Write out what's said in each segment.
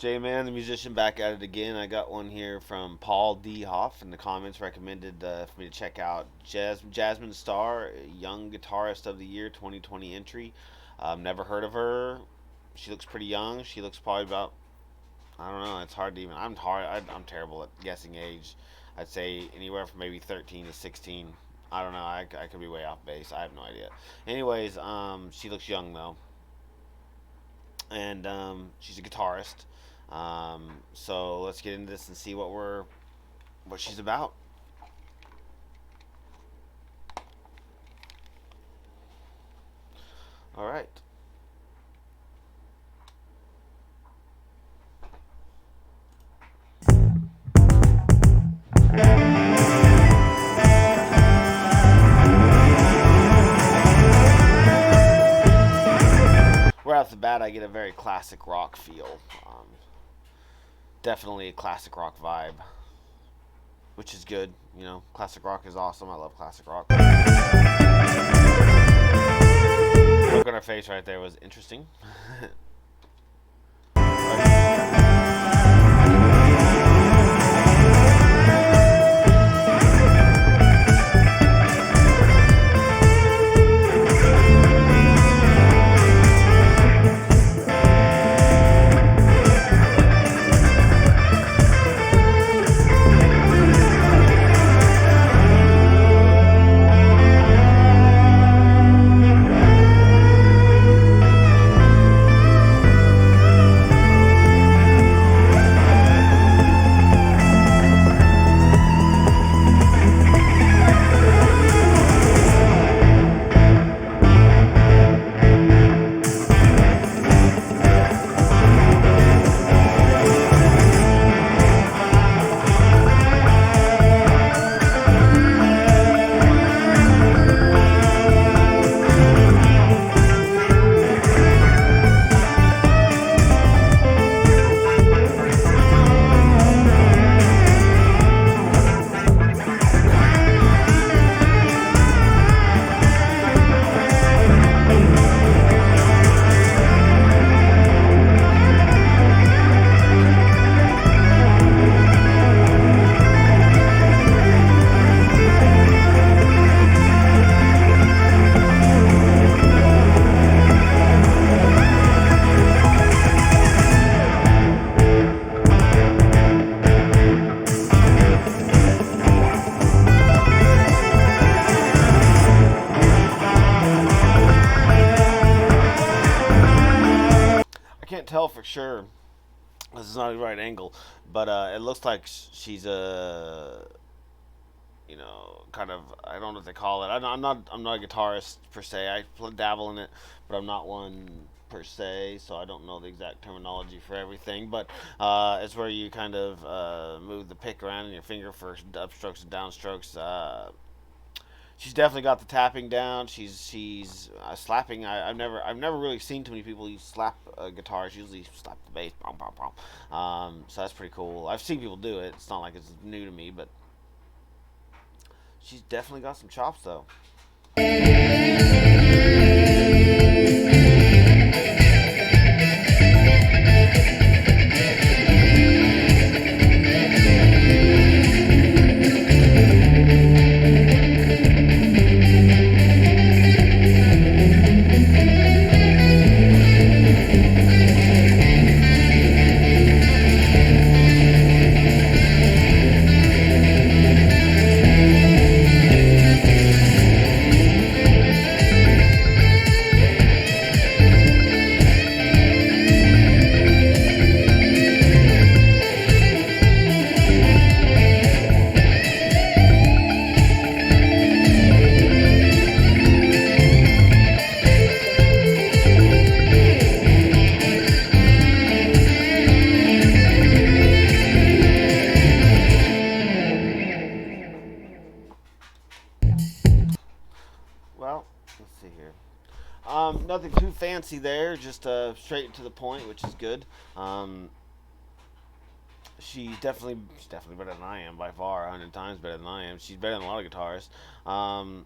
J-Man, the musician, back at it again. I got one here from Paul D. Hoff in the comments. Recommended for me to check out Jazmine Star, Young Guitarist of the Year 2020 entry. Never heard of her. She looks pretty young. She looks probably about, I don't know. It's hard to even. I'm terrible at guessing age. I'd say anywhere from maybe 13 to 16. I don't know. I could be way off base. I have no idea. Anyways, she looks young though, and she's a guitarist. So let's get into this and see what she's about. All right. Right off the bat, I get a very classic rock feel. Definitely a classic rock vibe, which is good. You know, classic rock is awesome. I love classic rock. The look on her face right there was interesting. I can't tell for sure. This is not the right angle, but it looks like she's a, kind of, I don't know what they call it. I'm not a guitarist per se. Dabble in it, but I'm not one per se, so I don't know the exact terminology for everything. But it's where you kind of move the pick around in your finger for upstrokes and downstrokes. She's definitely got the tapping down. She's slapping. I've never really seen too many people use slap guitars. Usually slap the bass, bom, bom, bom. So that's pretty cool. I've seen people do it. It's not like it's new to me, but she's definitely got some chops though. Well, let's see here. Nothing too fancy there, just straight to the point, which is good. She's definitely better than I am by far, 100 times better than I am. She's better than a lot of guitarists. Um,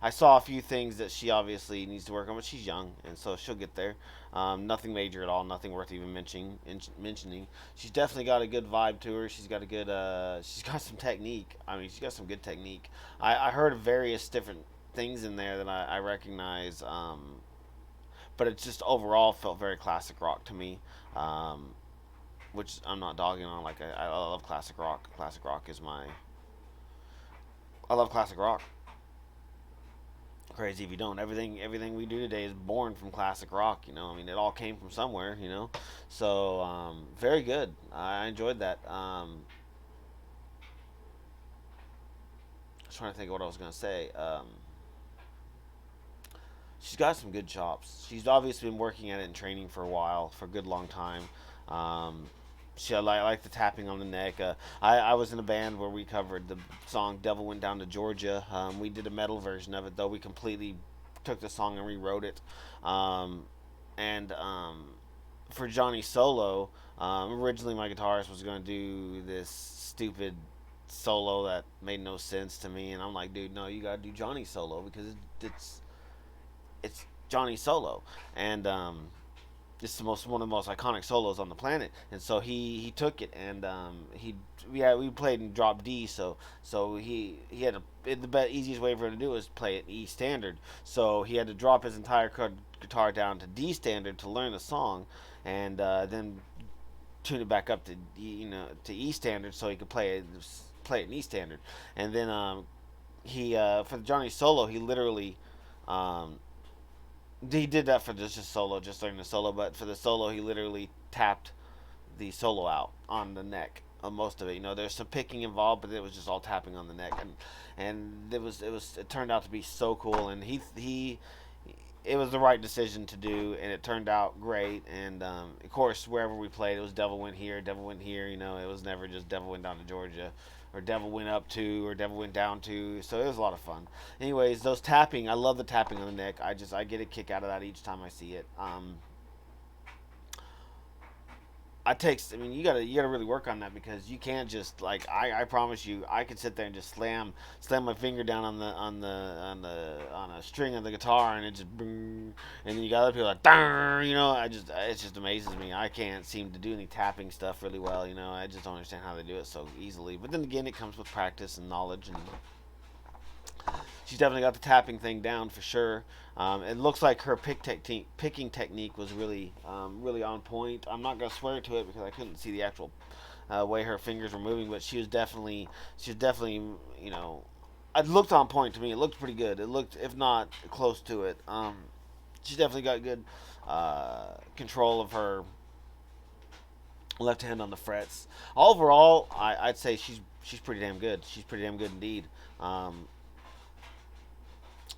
I saw a few things that she obviously needs to work on, but she's young, and so she'll get there. Nothing major at all, nothing worth even mentioning. She's definitely got a good vibe to her. She's got a good, she's got some technique. I mean, she's got some good technique. I heard various different things in there that I recognize, but it just overall felt very classic rock to me. Um, which I'm not dogging on. Like I love classic rock. Classic rock is my. I love classic rock. Crazy if you don't. Everything we do today is born from classic rock. I mean, it all came from somewhere. So very good. I enjoyed that. I was trying to think of what I was gonna say. She's got some good chops. She's obviously been working at it and training for a while, for a good long time. Um, she like the tapping on the neck. I was in a band where we covered the song "Devil Went Down to Georgia." We did a metal version of it, though. We completely took the song and rewrote it. Um, and For Johnny solo, originally my guitarist was going to do this stupid solo that made no sense to me, and I'm like, dude, no, you got to do Johnny solo because it's Johnny solo, and it's the most one of the most iconic solos on the planet. And so he took it, and we played in drop D, so he had the easiest way for him to do it was play it in E standard. So he had to drop his entire guitar down to D standard to learn the song, and then tune it back up to to E standard so he could play it in E standard. And then he for the Johnny solo he literally um, he did that for just solo, just learning the solo. But for the solo, he literally tapped the solo out on the neck on most of it. There's some picking involved, but it was just all tapping on the neck, and it turned out to be so cool. And he it was the right decision to do, and it turned out great. And of course, wherever we played, it was Devil Went Here, Devil Went Here. It was never just Devil Went Down to Georgia, or Devil Went Up to, or Devil Went Down to. So it was a lot of fun. Anyways, those tapping, I love the tapping on the neck. I get a kick out of that each time I see it. I mean, you gotta really work on that because you can't just like I promise you I could sit there and just slam my finger down on a string of the guitar and it just boom, and then you got other people like darn, it just amazes me. I can't seem to do any tapping stuff really well. I just don't understand how they do it so easily. But then again, it comes with practice and knowledge, and she's definitely got the tapping thing down for sure. It looks like her picking technique was really on point. I'm not gonna swear to it because I couldn't see the actual way her fingers were moving, but she was definitely, you know, it looked on point to me. It looked pretty good. It looked, if not close to it. She's definitely got good control of her left hand on the frets. Overall, I'd say she's pretty damn good. She's pretty damn good indeed. Um,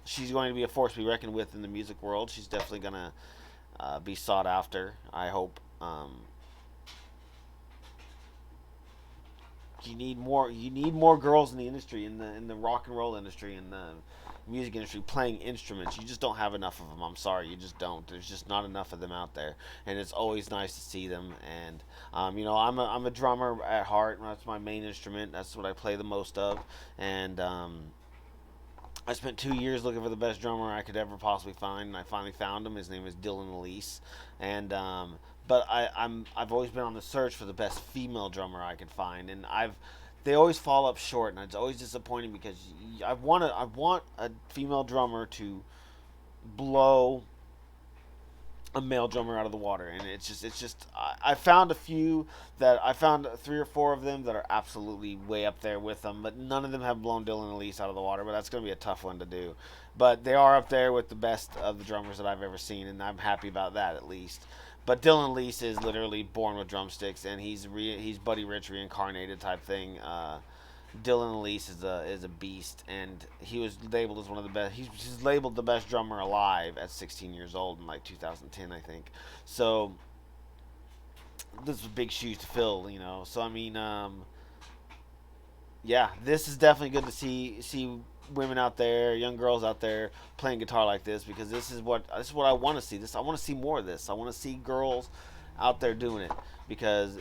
she's going to be a force to be reckoned with in the music world. She's definitely gonna be sought after. I hope. You need more. You need more girls in the industry, in the rock and roll industry, in the music industry, playing instruments. You just don't have enough of them. I'm sorry, you just don't. There's just not enough of them out there, and it's always nice to see them. And I'm a drummer at heart. That's my main instrument. That's what I play the most of, and I spent 2 years looking for the best drummer I could ever possibly find, and I finally found him. His name is Dylan Elise, and but I've always been on the search for the best female drummer I could find, and they always fall up short, and it's always disappointing because I want a female drummer to blow a male drummer out of the water, and it's just I found a few that I found 3 or 4 of them that are absolutely way up there with them, but none of them have blown Dylan Elise out of the water. But that's going to be a tough one to do. But they are up there with the best of the drummers that I've ever seen, and I'm happy about that at least. But Dylan Elise is literally born with drumsticks, and he's Buddy Rich reincarnated type thing. Dylan Elise is a beast, and he was labeled as one of the best. He's labeled the best drummer alive at 16 years old in like 2010, I think. So this is big shoes to fill. So I mean, yeah, this is definitely good to see women out there, young girls out there playing guitar like this because this is what I want to see. I want to see more of this. I want to see girls out there doing it because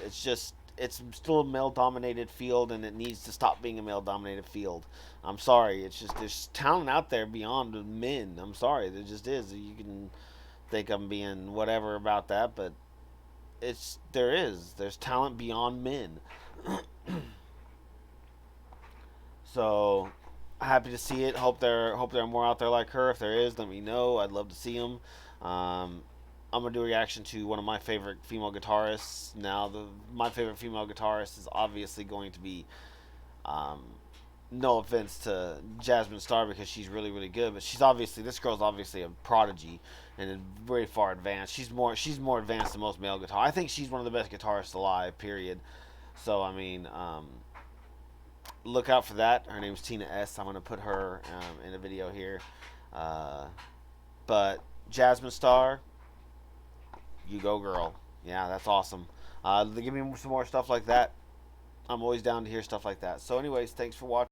it's still a male dominated field, and it needs to stop being a male dominated field. I'm sorry, it's just there's talent out there beyond men. I'm sorry, there just is. You can think I'm being whatever about that, but there's talent beyond men. So happy to see it. Hope there are more out there like her. If there is, let me know. I'd love to see them. Um, I'm gonna do a reaction to one of my favorite female guitarists. Now, my favorite female guitarist is obviously going to be, um, no offense to Jazmine Star because she's really really good, but this girl's obviously a prodigy and very far advanced. She's more advanced than most male guitar. I think she's one of the best guitarists alive. Period. So I mean, look out for that. Her name's Tina S. I'm gonna put her in a video here. Uh, but Jazmine Star, you go girl. Yeah, that's awesome. Give me some more stuff like that. I'm always down to hear stuff like that. So, anyways, thanks for watching.